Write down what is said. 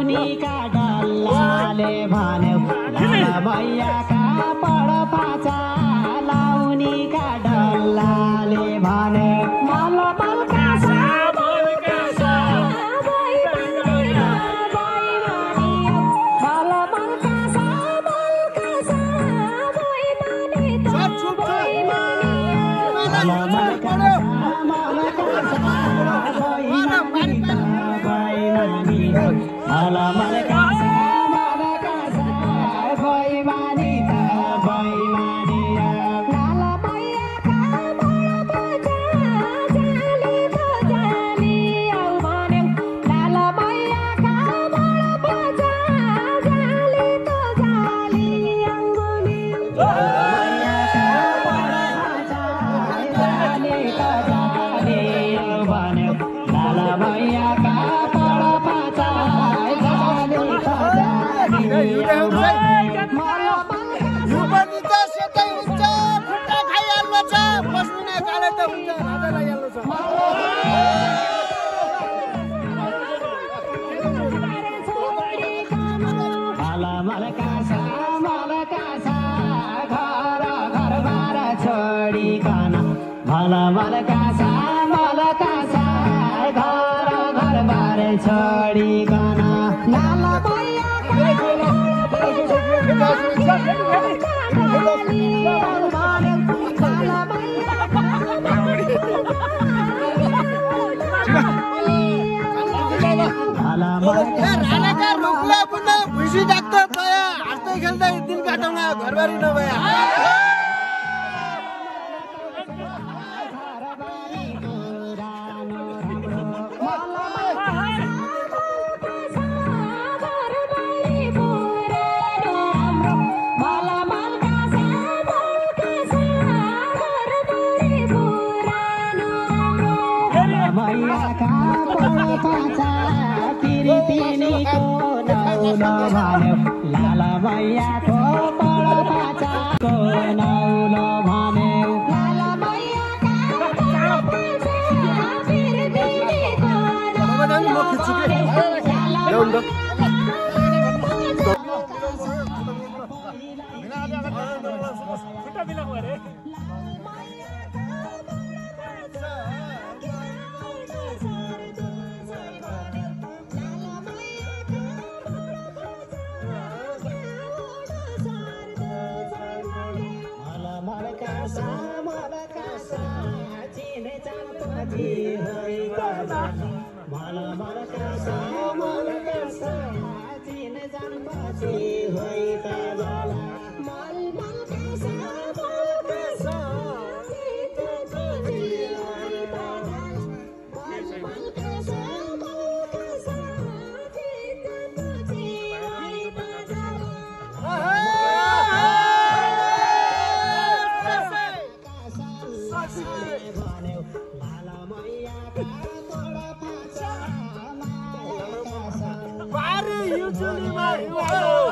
लाउनीका डल्लाले भन्यो लाला भैयाका पढपाचा लाउनीका डल्लाले भन्यो मलमलका सामलका भई मानियो मलमलका सामलका भई मानियो भई मानियो मलमलका छोडिकन लाला खुसी डाक्टर पाया हाँस्दै खेल्दै दिन काटौँला घरबारी नभया लाला भैयाको पढपाचाको नौलो भन्यो लाला Pare, you